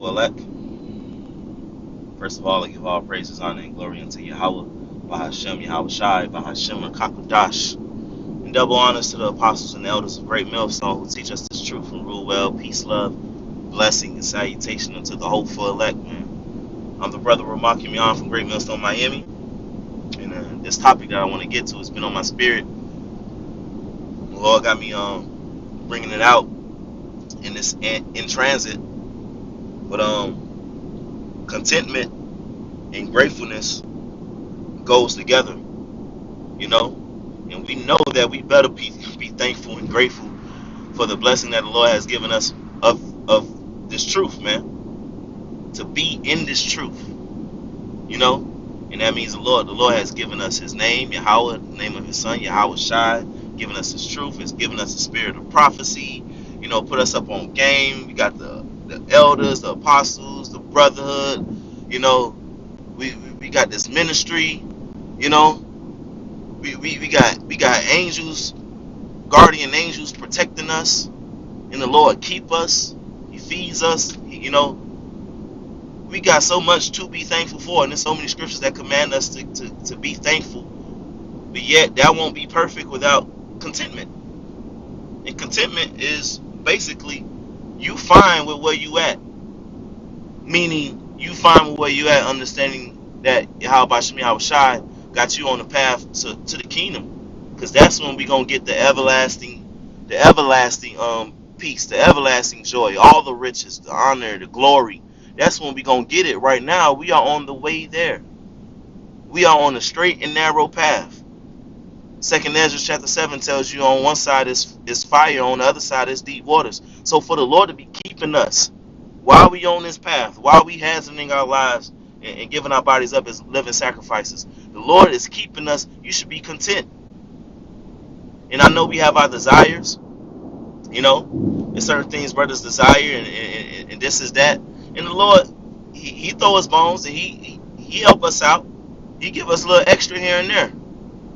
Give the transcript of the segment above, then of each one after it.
Well, first of all, I give all praises, honor, and glory unto Yahweh, Bahashem, Yahweh Shai, Bahashem, Kakudash, and double honors to the apostles and elders of Great Millstone who teach us this truth and rule well, peace, love, blessing, and salutation unto the hopeful elect, man. I'm the brother Ramak Yamian from Great Millstone, Miami, and this topic that I want to get to has been on my spirit. The Lord got me bringing it out in this in transit, but contentment and gratefulness goes together, you know, and we know that we better be thankful and grateful for the blessing that the Lord has given us of this truth, man, to be in this truth, you know, and that means the Lord has given us His name, Yahweh, the name of His Son, Yahweh Shai, given us His truth, has given us the spirit of prophecy, you know, put us up on game. We got the elders, the apostles, the brotherhood, you know, we got this ministry, you know. We got angels, guardian angels protecting us, and the Lord keep us. He feeds us. You know, we got so much to be thankful for, and there's so many scriptures that command us to be thankful. But yet, that won't be perfect without contentment. And contentment is basically you fine with where you at, meaning you fine with where you at, understanding that Yahweh Shemi Shai got you on the path to the kingdom, because that's when we gonna get the everlasting peace, the everlasting joy, all the riches, the honor, the glory. That's when we gonna get it. Right now, we are on the way there. We are on a straight and narrow path. Second Ezra chapter 7 tells you on one side is fire, on the other side is deep waters. So for the Lord to be keeping us while we on this path, while we hastening our lives and giving our bodies up as living sacrifices, the Lord is keeping us. You should be content. And I know we have our desires, you know, and certain things brothers desire, and this is that. And the Lord, He throw us bones, and He help us out. He give us a little extra here and there.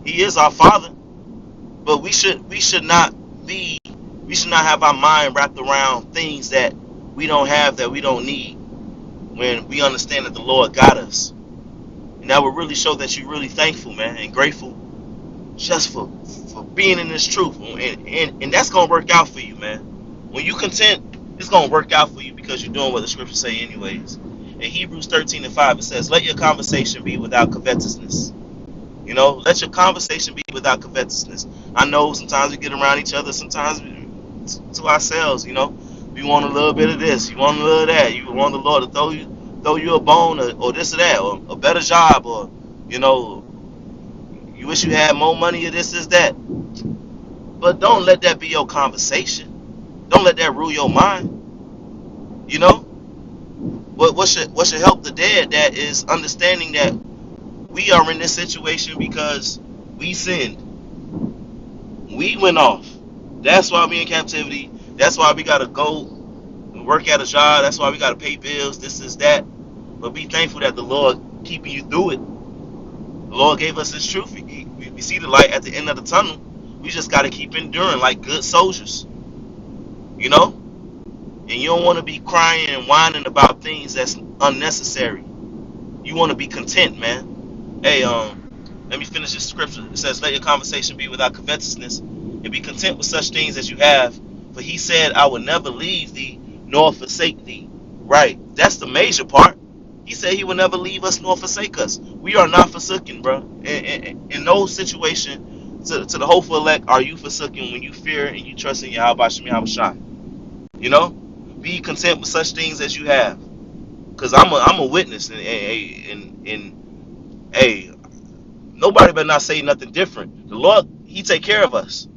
He is our Father, but we should not have our mind wrapped around things that we don't have, that we don't need, when we understand that the Lord got us. And that will really show that you're really thankful, man, and grateful just for being in this truth. And that's going to work out for you, man. When you content, it's going to work out for you because you're doing what the scriptures say anyways. In Hebrews 13:5, it says, let your conversation be without covetousness. You know, let your conversation be without covetousness. I know sometimes we get around each other, sometimes to ourselves, you know. We want a little bit of this, you want a little of that. You want the Lord to throw you a bone, or this or that, or a better job, or, you know, you wish you had more money, or this is that. But don't let that be your conversation. Don't let that rule your mind. You know, what should help the dead? That is understanding that we are in this situation because we sinned. We went off. That's why we in captivity. That's why we gotta go and work at a job. That's why we gotta pay bills. This is that. But be thankful that the Lord keeping you through it. The Lord gave us His truth. We see the light at the end of the tunnel. We just gotta keep enduring like good soldiers. You know, and you don't want to be crying and whining about things that's unnecessary. You want to be content, man. Hey, let me finish this scripture. It says, let your conversation be without covetousness, and be content with such things as you have. For He said, I will never leave thee nor forsake thee. Right. That's the major part. He said He will never leave us nor forsake us. We are not forsaken, bro. In no situation to the hopeful elect are you forsaken when you fear and you trust in Yahweh Shemi Shai. You know? Be content with such things as you have. Because I'm a witness, and hey, nobody better not say nothing different. The Lord, He take care of us.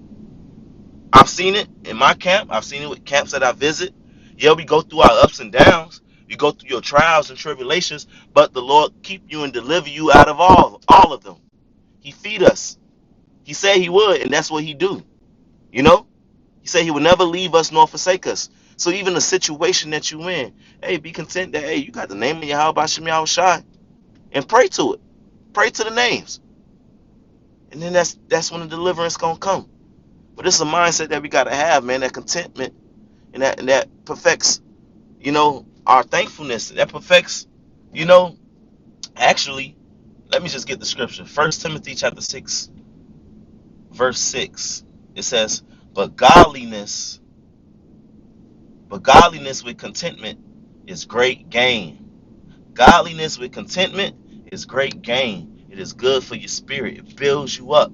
I've seen it in my camp. I've seen it with camps that I visit. Yeah, we go through our ups and downs. You go through your trials and tribulations, but the Lord keep you and deliver you out of all of them. He feed us. He said He would, and that's what He do. You know? He said He would never leave us nor forsake us. So even the situation that you in, hey, be content that, hey, you got the name of Yahweh Shemi Shai, and pray to it. Pray to the names. And then that's when the deliverance gonna come. But it's a mindset that we gotta have, man, that contentment, and that perfects, you know, our thankfulness, that perfects, you know, actually, let me just get the scripture. 1 Timothy chapter 6, verse 6. It says, but godliness with contentment is great gain. Godliness with contentment is great gain. It is good for your spirit. It builds you up.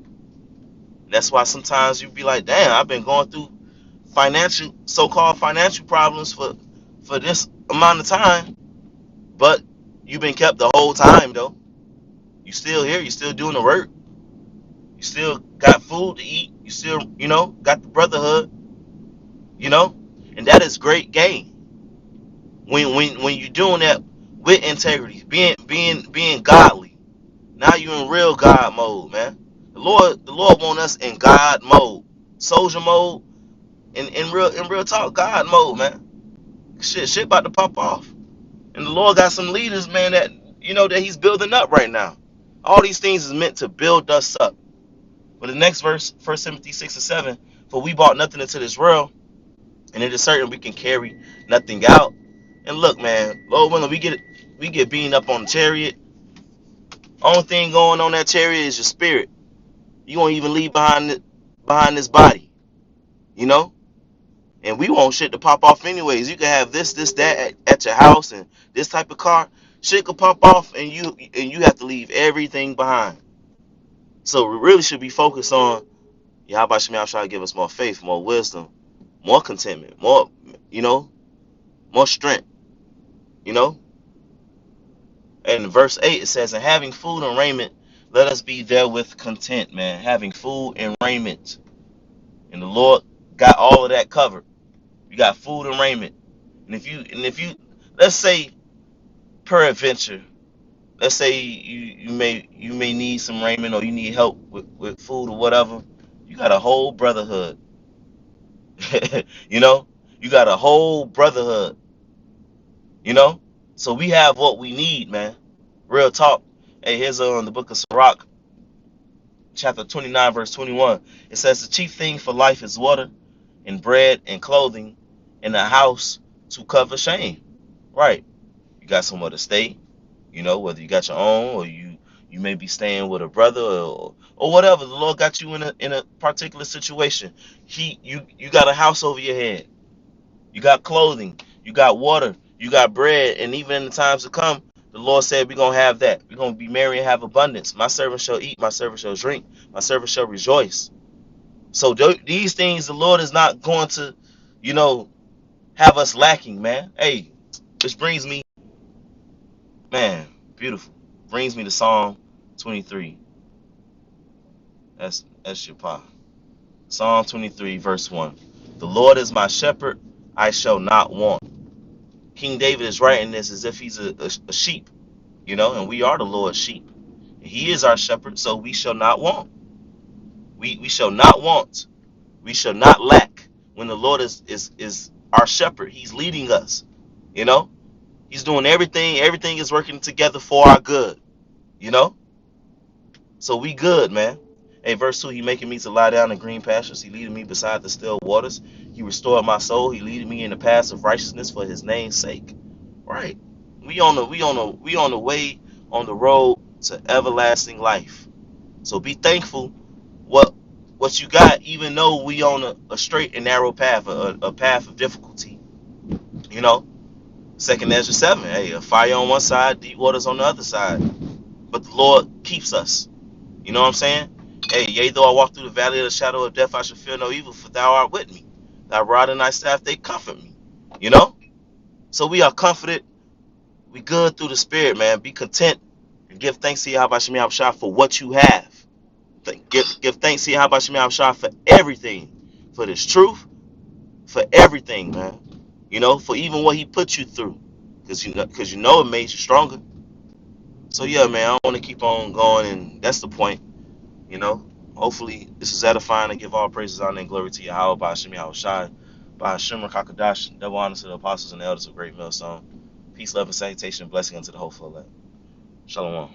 That's why sometimes you be like, damn, I've been going through so-called financial problems for this amount of time, but you've been kept the whole time though. You still here, you still doing the work, you still got food to eat, you still, got the brotherhood, you know, and that is great gain. When you're doing that with integrity, being godly. Now you're in real God mode, man. The Lord want us in God mode, soldier mode, in real talk, God mode, man. Shit about to pop off. And the Lord got some leaders, man, that He's building up right now. All these things is meant to build us up. But the next verse, 1 Timothy 6 and 7, for we brought nothing into this world, and it is certain we can carry nothing out. And look, man, Lord willing, we get beaten up on the chariot. Only thing going on that chariot is your spirit. You won't even leave behind this body, you know? And we want shit to pop off anyways. You can have this, that at your house and this type of car. Shit could pop off and you have to leave everything behind. So we really should be focused on Yahweh Shemel try to give us more faith, more wisdom, more contentment, more strength, you know? And in verse 8 it says, and having food and raiment, let us be therewith content, man. Having food and raiment. And the Lord got all of that covered. You got food and raiment. And if you let's say peradventure, let's say you may need some raiment or you need help with food or whatever, you got a whole brotherhood. you know? You got a whole brotherhood, you know? So we have what we need, man. Real talk. Hey, here's the book of Sirach, chapter 29, verse 21. It says the chief thing for life is water and bread and clothing and a house to cover shame. Right. You got somewhere to stay, whether you got your own or you may be staying with a brother or whatever. The Lord got you in a particular situation. You got a house over your head. You got clothing, you got water, you got bread, and even in the times to come, the Lord said we're gonna have that. We're gonna be merry and have abundance. My servant shall eat, my servant shall drink, my servant shall rejoice. So these things the Lord is not going to, have us lacking, man. Hey, which brings me, man, beautiful. Brings me to Psalm 23. That's your pa. Psalm 23, verse 1. The Lord is my shepherd, I shall not want. King David is writing this as if he's a sheep, and we are the Lord's sheep. He is our shepherd, so we shall not want. We shall not want. We shall not lack when the Lord is our shepherd. He's leading us, you know. He's doing everything. Everything is working together for our good, you know. So we good, man. Hey, verse 2, he making me to lie down in green pastures. He leading me beside the still waters. He restored my soul. He leading me in the paths of righteousness for his name's sake. Right. We on the way on the road to everlasting life. So be thankful what you got, even though we on a straight and narrow path, a path of difficulty. You know, Second Ezra 7. Hey, a fire on one side, deep waters on the other side. But the Lord keeps us. You know what I'm saying? Hey, yea, though I walk through the valley of the shadow of death, I shall fear no evil, for thou art with me. Thy rod and thy staff, they comfort me. You know? So we are comforted. We good through the Spirit, man. Be content and give thanks to Yahweh Shemi Abshah for what you have. Give thanks to Yahweh Shemi Abshah for everything. For this truth, for everything, man. For even what he put you through. Because it made you stronger. So yeah, man, I want to keep on going, and that's the point. Hopefully this is edifying and give all praises, honor, and glory to Yahweh by Hashem Yahushai, by Hashem Kakadash, double honor to the apostles and the elders of Great Millstone. Peace, love, and salutation, blessing unto the hopeful elect. Shalom.